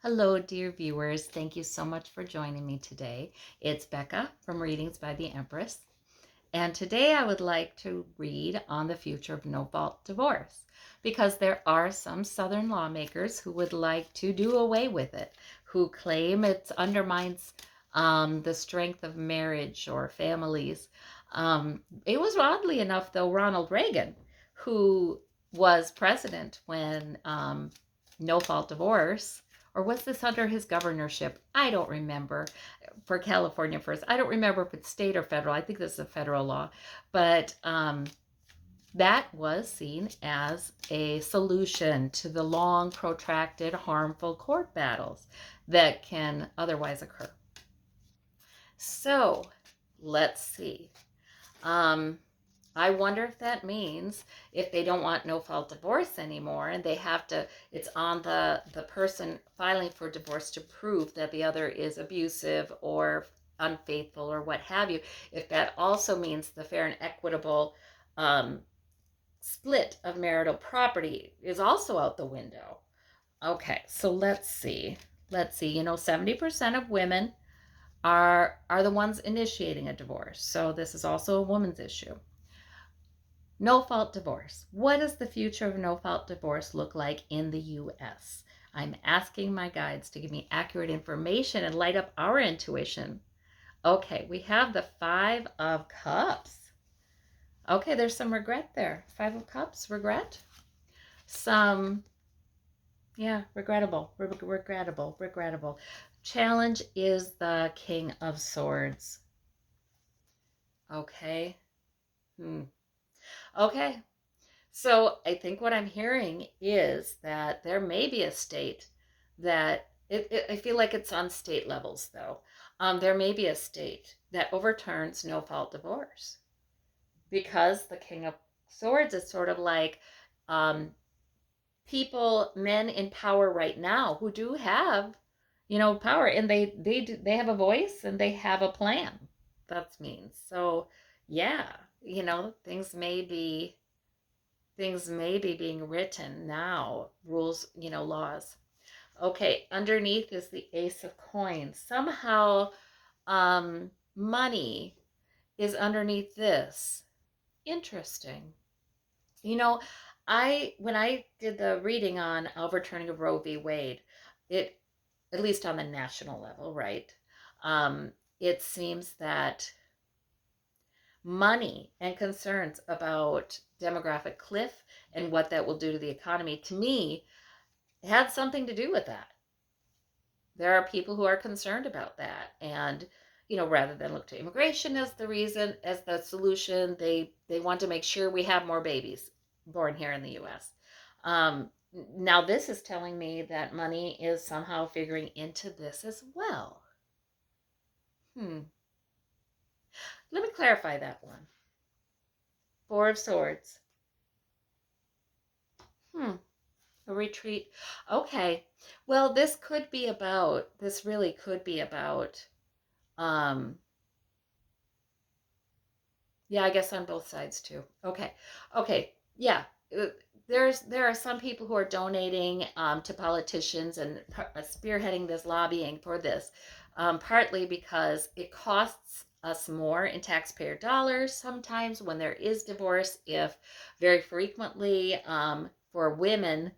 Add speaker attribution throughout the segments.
Speaker 1: Hello, dear viewers. Thank you so much for joining me today. It's Becca from Readings by the Empress. And today I would like to read on the future of NoFault Divorce because there are some Southern lawmakers who would like to do away with it, who claim it undermines the strength of marriage or families. It was oddly enough, though, Ronald Reagan, who was president when NoFault Divorce, or was this under his governorship? I don't remember. For California first. I don't remember if it's state or federal. I think this is a federal law. But that was seen as a solution to the long, protracted, harmful court battles that can otherwise occur. So let's see. I wonder if that means if they don't want NoFault Divorce anymore and they have to, it's on the person filing for divorce to prove that the other is abusive or unfaithful or what have you, if that also means the fair and equitable split of marital property is also out the window. Okay, so let's see. 70% of women are the ones initiating a divorce. So this is also a woman's issue. NoFault Divorce. What does the future of NoFault Divorce look like in the U.S.? I'm asking my guides to give me accurate information and light up our intuition. Okay, we have the Five of Cups. Okay, there's some regret there. Five of Cups, regret. Some, yeah, regrettable. Challenge is the King of Swords. Okay. Okay. So I think what I'm hearing is that there may be a state that I feel like it's on state levels though. There may be a state that overturns NoFault Divorce because the King of Swords is sort of like people, men in power right now who do have, power, and they have a voice and they have a plan. That means so. Yeah, things may be being written now, rules, laws. Okay, underneath is the Ace of Coins. Somehow, money is underneath this. Interesting. You know, when I did the reading on overturning of Roe v. Wade, it, at least on the national level, right? It seems that money and concerns about demographic cliff and what that will do to the economy, to me, had something to do with that. There are people who are concerned about that, and rather than look to immigration as the reason, as the solution, they want to make sure we have more babies born here in the U.S. Now this is telling me that money is somehow figuring into this as well. Let me clarify that one. Four of Swords. A retreat. Okay. Well, this really could be about, yeah, I guess on both sides too. Okay. Yeah. There are some people who are donating to politicians and spearheading this lobbying for this, partly because it costs us more in taxpayer dollars sometimes when there is divorce, if very frequently for women,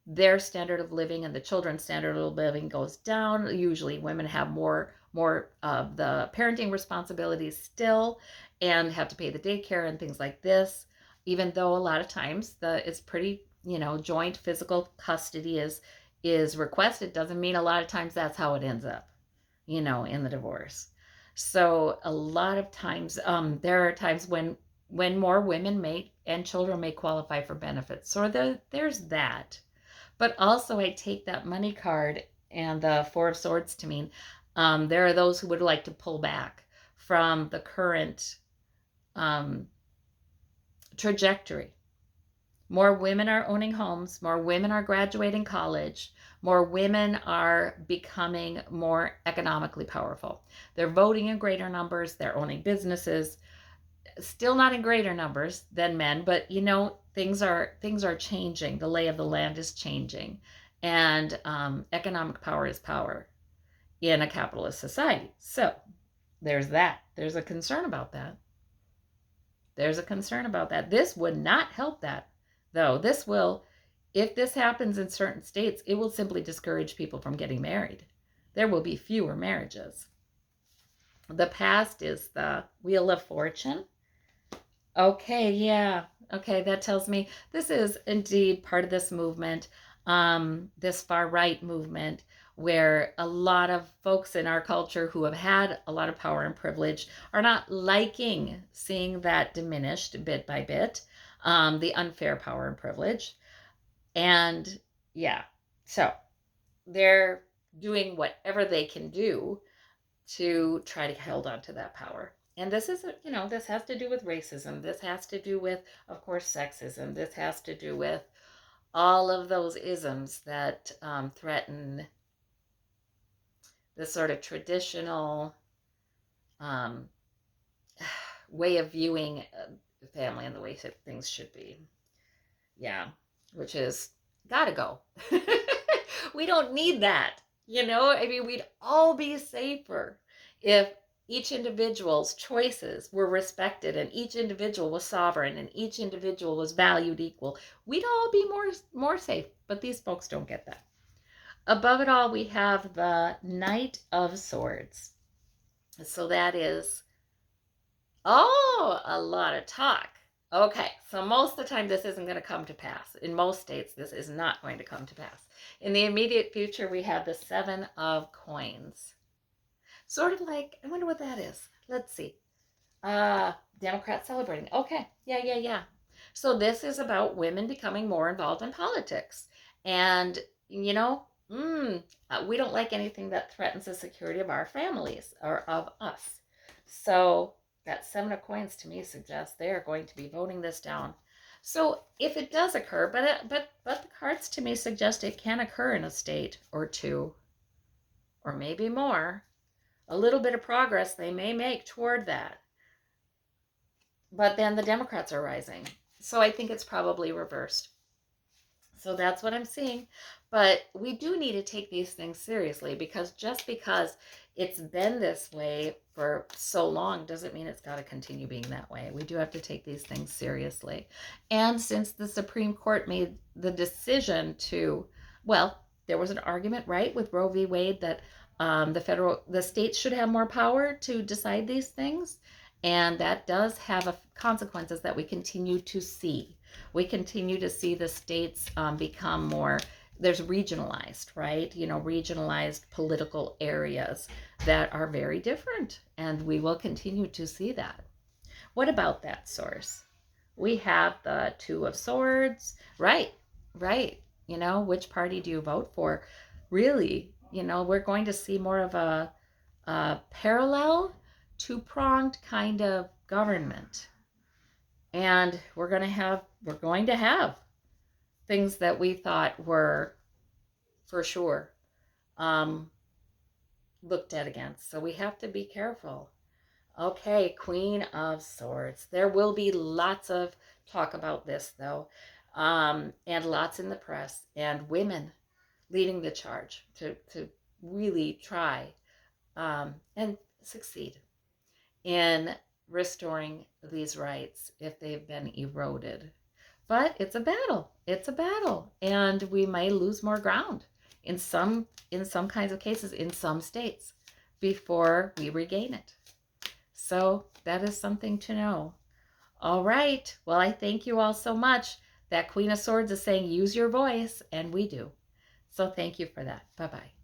Speaker 1: their standard of living and the children's standard of living goes down. Usually women have more of the parenting responsibilities still and have to pay the daycare and things like this, even though a lot of times it's pretty, joint physical custody is requested. Doesn't mean a lot of times that's how it ends up, in the divorce. So a lot of times, there are times when more women and children may qualify for benefits. So there's that. But also I take that money card and the Four of Swords to mean there are those who would like to pull back from the current trajectory. More women are owning homes, more women are graduating college, more women are becoming more economically powerful. They're voting in greater numbers, they're owning businesses, still not in greater numbers than men, but things are changing. The lay of the land is changing. And economic power is power in a capitalist society. So there's that. There's a concern about that. There's a concern about that. This would not help that, though. This will, if this happens in certain states, it will simply discourage people from getting married. There will be fewer marriages. The past is the Wheel of Fortune. Okay, yeah. Okay, that tells me this is indeed part of this movement, this far right movement, where a lot of folks in our culture who have had a lot of power and privilege are not liking seeing that diminished bit by bit, the unfair power and privilege. And yeah, so they're doing whatever they can do to try to hold on to that power. And this is, this has to do with racism. This has to do with, of course, sexism. This has to do with all of those isms that threaten this sort of traditional um, way of viewing the family and the way that things should be. Yeah, which is gotta go. We don't need that. I mean, we'd all be safer if each individual's choices were respected and each individual was sovereign and each individual was valued equal. We'd all be more safe, but these folks don't get that. Above it all, we have the Knight of Swords. So that is, a lot of talk. Okay, so most of the time this isn't going to come to pass. In most states, this is not going to come to pass. In the immediate future, we have the Seven of Coins. Sort of like, I wonder what that is. Let's see. Democrats celebrating. Okay, yeah. So this is about women becoming more involved in politics. And, we don't like anything that threatens the security of our families or of us. So that Seven of Coins to me suggests they are going to be voting this down. So if it does occur, but the cards to me suggest it can occur in a state or two, or maybe more. A little bit of progress they may make toward that. But then the Democrats are rising. So I think it's probably reversed. So that's what I'm seeing. But we do need to take these things seriously, because just because it's been this way for so long doesn't mean it's got to continue being that way. We do have to take these things seriously. And since the Supreme Court made the decision to, there was an argument, right, with Roe v. Wade that the states should have more power to decide these things. And that does have consequences that we continue to see. We continue to see the states become more, there's regionalized, right? Regionalized political areas that are very different. And we will continue to see that. What about that source? We have the Two of Swords. Right. Which party do you vote for? Really, we're going to see more of a parallel, two-pronged kind of government. And we're going to have things that we thought were for sure looked at against. So we have to be careful. Okay, Queen of Swords. There will be lots of talk about this, though, and lots in the press, and women leading the charge to really try and succeed in restoring these rights if they've been eroded. But it's a battle, and we may lose more ground in some kinds of cases in some states before we regain it. So that is something to know. All right, well, I thank you all so much. That Queen of Swords is saying use your voice, and we do. So thank you for that. Bye-bye.